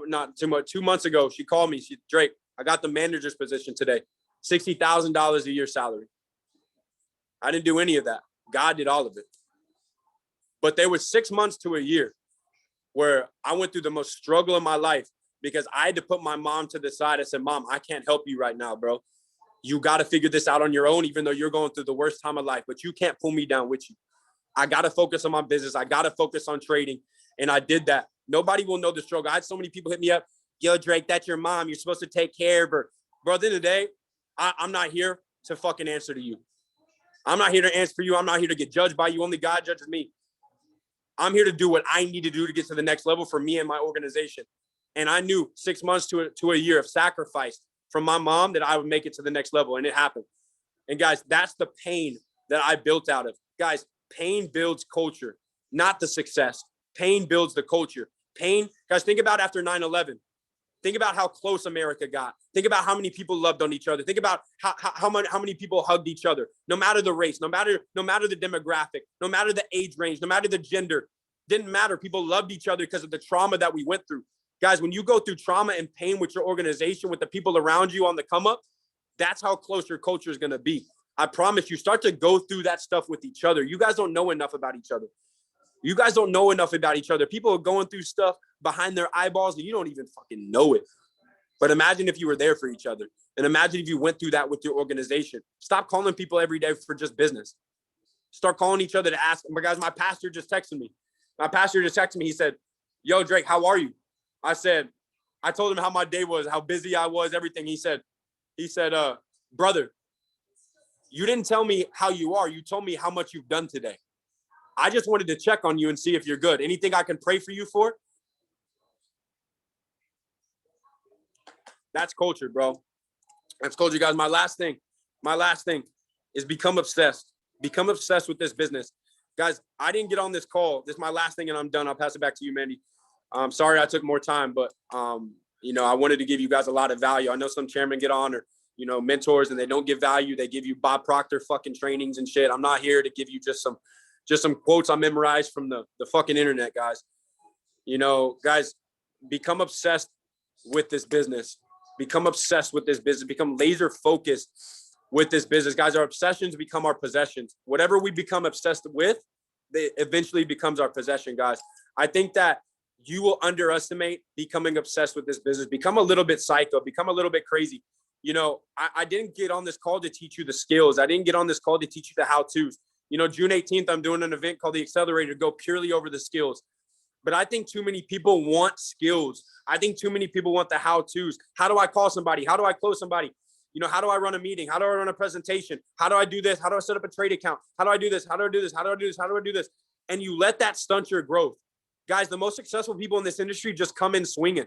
not too much, 2 months ago, she called me. Drake, I got the manager's position today. $60,000 a year salary. I didn't do any of that. God did all of it. But there was 6 months to a year where I went through the most struggle of my life because I had to put my mom to the side. I said, Mom, I can't help you right now, bro. You got to figure this out on your own, even though you're going through the worst time of life, but you can't pull me down with you. I got to focus on my business. I got to focus on trading. And I did that. Nobody will know the struggle. I had so many people hit me up. Yo, Drake, that's your mom. You're supposed to take care of her. Bro, at the end of the day, I'm not here to fucking answer to you. I'm not here to answer for you. I'm not here to get judged by you. Only God judges me. I'm here to do what I need to do to get to the next level for me and my organization. And I knew 6 months to a year of sacrifice from my mom that I would make it to the next level. And it happened. And guys, that's the pain that I built out of. Guys, pain builds culture, not the success. Pain builds the culture. Pain, guys, think about after 9/11. Think about how close America got. Think about how many people loved on each other. Think about how many people hugged each other, no matter the race, no matter the demographic, no matter the age range, no matter the gender. Didn't matter. People loved each other because of the trauma that we went through. Guys, when you go through trauma and pain with your organization, with the people around you on the come up, that's how close your culture is going to be. I promise you, start to go through that stuff with each other. You guys don't know enough about each other. You guys don't know enough about each other. People are going through stuff behind their eyeballs and you don't even fucking know it. But imagine if you were there for each other. And imagine if you went through that with your organization. Stop calling people every day for just business. Start calling each other to ask. But guys, my pastor just texted me. He said, yo, Drake, how are you? I told him how my day was, how busy I was, everything. He said, brother, you didn't tell me how you are. You told me how much you've done today. I just wanted to check on you and see if you're good. Anything I can pray for you for? That's culture, bro. That's culture, guys. My last thing is become obsessed. Become obsessed with this business. Guys, I didn't get on this call. This is my last thing and I'm done. I'll pass it back to you, Mandy. I'm sorry I took more time, but, I wanted to give you guys a lot of value. I know some chairmen get on or, mentors and they don't give value. They give you Bob Proctor fucking trainings and shit. I'm not here to give you just some quotes I memorized from the fucking internet, guys. Guys, become obsessed with this business. Become obsessed with this business. Become laser focused with this business. Guys, our obsessions become our possessions. Whatever we become obsessed with, they eventually becomes our possession, guys. I think that you will underestimate becoming obsessed with this business. Become a little bit psycho. Become a little bit crazy. I didn't get on this call to teach you the skills. I didn't get on this call to teach you the how-tos. June 18th, I'm doing an event called the Accelerator, go purely over the skills. But I think too many people want skills. I think too many people want the how-tos. How do I call somebody? How do I close somebody? How do I run a meeting? How do I run a presentation? How do I do this? How do I set up a trade account? How do I do this? How do I do this? How do I do this? How do I do this? And you let that stunt your growth. Guys, the most successful people in this industry just come in swinging.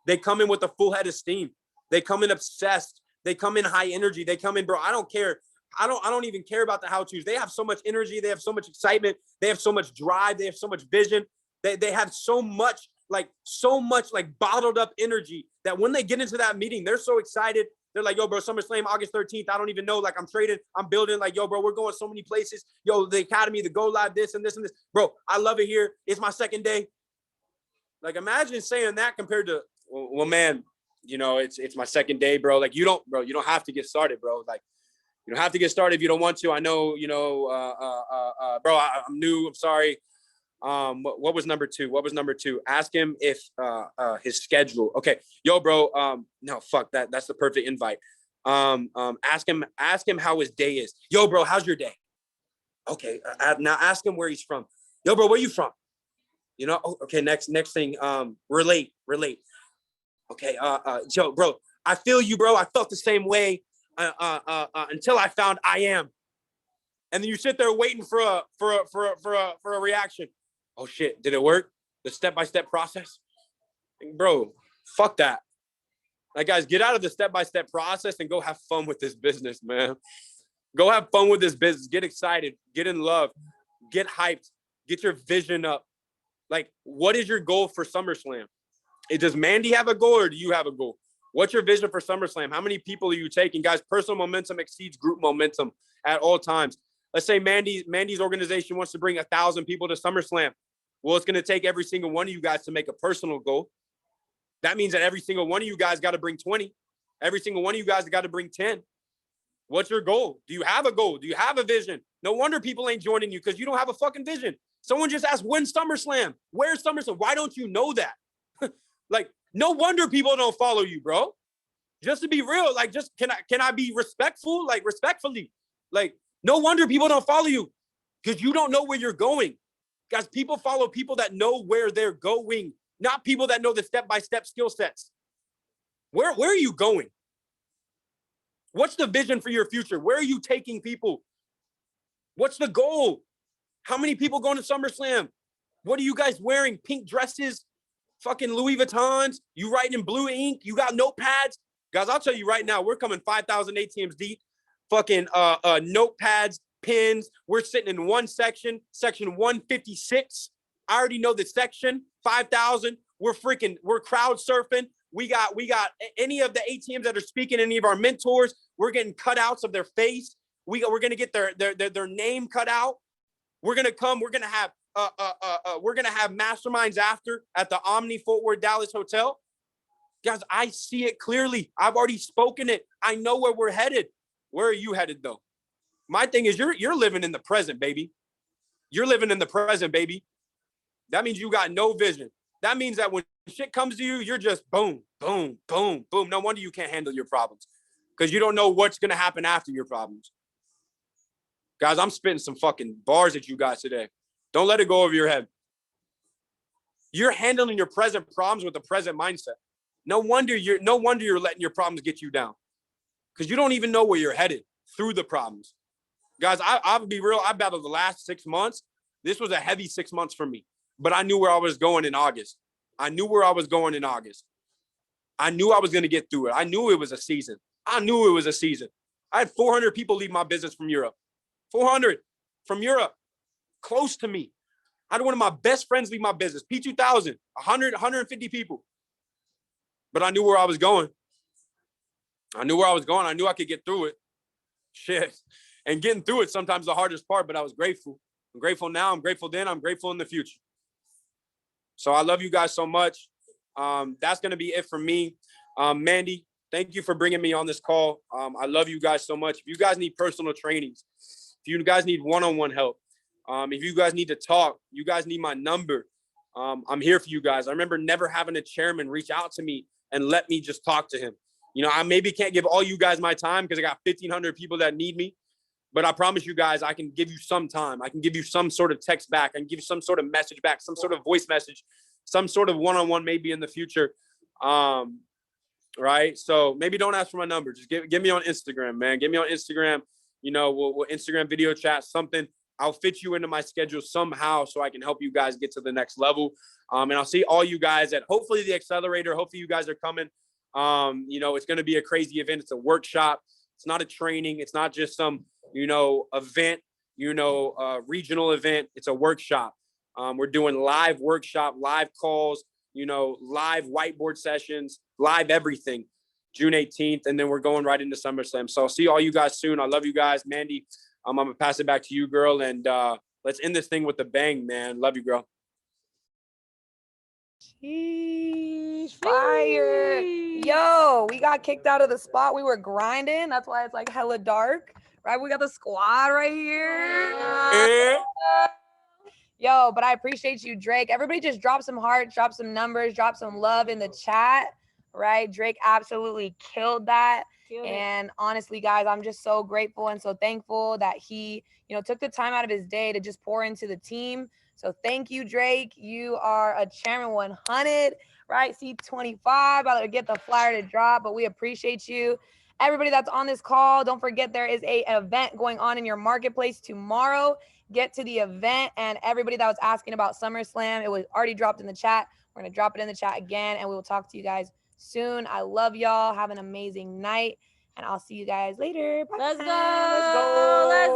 They come in with a full head of steam. They come in obsessed. They come in high energy. They come in, bro, I don't care. I don't even care about the how-tos. They have so much energy. They have so much excitement. They have so much drive. They have so much vision. They have so much bottled up energy that when they get into that meeting, they're so excited. They're like, yo, bro, SummerSlam, August 13th. I don't even know. Like, I'm trading. I'm building. Like, yo, bro, we're going so many places. Yo, the academy, the go live, this and this and this. Bro, I love it here. It's my second day. Like, imagine saying that compared to, well, man, it's my second day, bro. Like, you don't have to get started, bro. Like, you don't have to get started if you don't want to. I know, bro, I'm new. I'm sorry. What was number two? Ask him if his schedule. Okay. Yo, bro. No, fuck that. That's the perfect invite. Ask him how his day is. Yo, bro, how's your day? Okay. Now ask him where he's from. Yo, bro, where you from? Okay. Next thing. Relate. Okay. Joe, bro, I feel you, bro. I felt the same way until I found I am. And then you sit there waiting for a reaction. Oh shit, did it work? The step-by-step process? Bro, fuck that. Like, guys, get out of the step-by-step process and go have fun with this business, man. Go have fun with this business. Get excited. Get in love. Get hyped. Get your vision up. Like, what is your goal for SummerSlam? Does Mandy have a goal or do you have a goal? What's your vision for SummerSlam? How many people are you taking? Guys, personal momentum exceeds group momentum at all times. Let's say Mandy's organization wants to bring 1,000 people to SummerSlam. Well, it's going to take every single one of you guys to make a personal goal. That means that every single one of you guys got to bring 20. Every single one of you guys got to bring 10. What's your goal? Do you have a goal? Do you have a vision? No wonder people ain't joining you because you don't have a fucking vision. Someone just asked, when's SummerSlam? Where's SummerSlam? Why don't you know that? Like, no wonder people don't follow you, bro. Just to be real, like, just can I be respectful? Like, respectfully. Like, no wonder people don't follow you because you don't know where you're going. Guys, people follow people that know where they're going, not people that know the step-by-step skill sets. Where are you going? What's the vision for your future? Where are you taking people? What's the goal? How many people going to SummerSlam? What are you guys wearing? Pink dresses? Fucking Louis Vuittons? You writing in blue ink? You got notepads? Guys, I'll tell you right now, we're coming 5,000 ATMs deep. Fucking notepads, pins. We're sitting in one section 156. I already know the section, 5,000. We're crowd surfing. We got any of the ATMs that are speaking, any of our mentors, we're getting cutouts of their face. We're going to get their name cut out. We're going to come, we're going to have masterminds after at the Omni Fort Worth Dallas Hotel. Guys, I see it clearly. I've already spoken it. I know where we're headed. Where are you headed though? My thing is you're living in the present, baby. You're living in the present, baby. That means you got no vision. That means that when shit comes to you, you're just boom, boom, boom, boom. No wonder you can't handle your problems because you don't know what's going to happen after your problems. Guys, I'm spitting some fucking bars at you guys today. Don't let it go over your head. You're handling your present problems with a present mindset. No wonder you're letting your problems get you down because you don't even know where you're headed through the problems. Guys, I'll be real. I battled the last 6 months. This was a heavy 6 months for me, but I knew where I was going in August. I knew I was going to get through it. I knew it was a season. I had 400 people leave my business from Europe. 400 from Europe, close to me. I had one of my best friends leave my business. P2000, 150 people. But I knew where I was going. I knew I could get through it. Shit. And getting through it sometimes the hardest part, but I was grateful. I'm grateful now. I'm grateful then. I'm grateful in the future. So I love you guys so much. That's going to be it for me. Mandy, thank you for bringing me on this call. I love you guys so much. If you guys need personal trainings, if you guys need one-on-one help, if you guys need to talk, you guys need my number. I'm here for you guys. I remember never having a chairman reach out to me and let me just talk to him. You know, I maybe can't give all you guys my time because I got 1,500 people that need me. But I promise you guys, I can give you some time. I can give you some sort of text back. I can give you some sort of message back, some sort of voice message, some sort of one-on-one maybe in the future. Right? So maybe don't ask for my number. Just give me on Instagram, man. Get me on Instagram. You know, we'll Instagram video chat, something. I'll fit you into my schedule somehow so I can help you guys get to the next level. And I'll see all you guys at hopefully the accelerator. Hopefully you guys are coming. You know, it's going to be a crazy event. It's a workshop. It's not a training. It's not just some, you know, event, you know, regional event. It's a workshop. We're doing live workshop, live calls, you know, live whiteboard sessions, live everything, June 18th. And then we're going right into SummerSlam. So I'll see all you guys soon. I love you guys. Mandy, I'm going to pass it back to you, girl. And let's end this thing with a bang, man. Love you, girl. Sheesh, fire. Yo, we got kicked out of the spot. We were grinding. That's why it's like hella dark, right? We got the squad right here. Yo, but I appreciate you, Drake. Everybody just drop some hearts, drop some numbers, drop some love in the chat, right? Drake absolutely killed that. And honestly, guys, I'm just so grateful and so thankful that he, you know, took the time out of his day to just pour into the team. So thank you, Drake. You are a Chairman 100, right? C25. I'll get the flyer to drop, but we appreciate you. Everybody that's on this call, don't forget there is an event going on in your marketplace tomorrow. Get to the event. And everybody that was asking about SummerSlam, it was already dropped in the chat. We're going to drop it in the chat again, and we will talk to you guys soon. I love y'all. Have an amazing night, and I'll see you guys later. Bye. Let's go.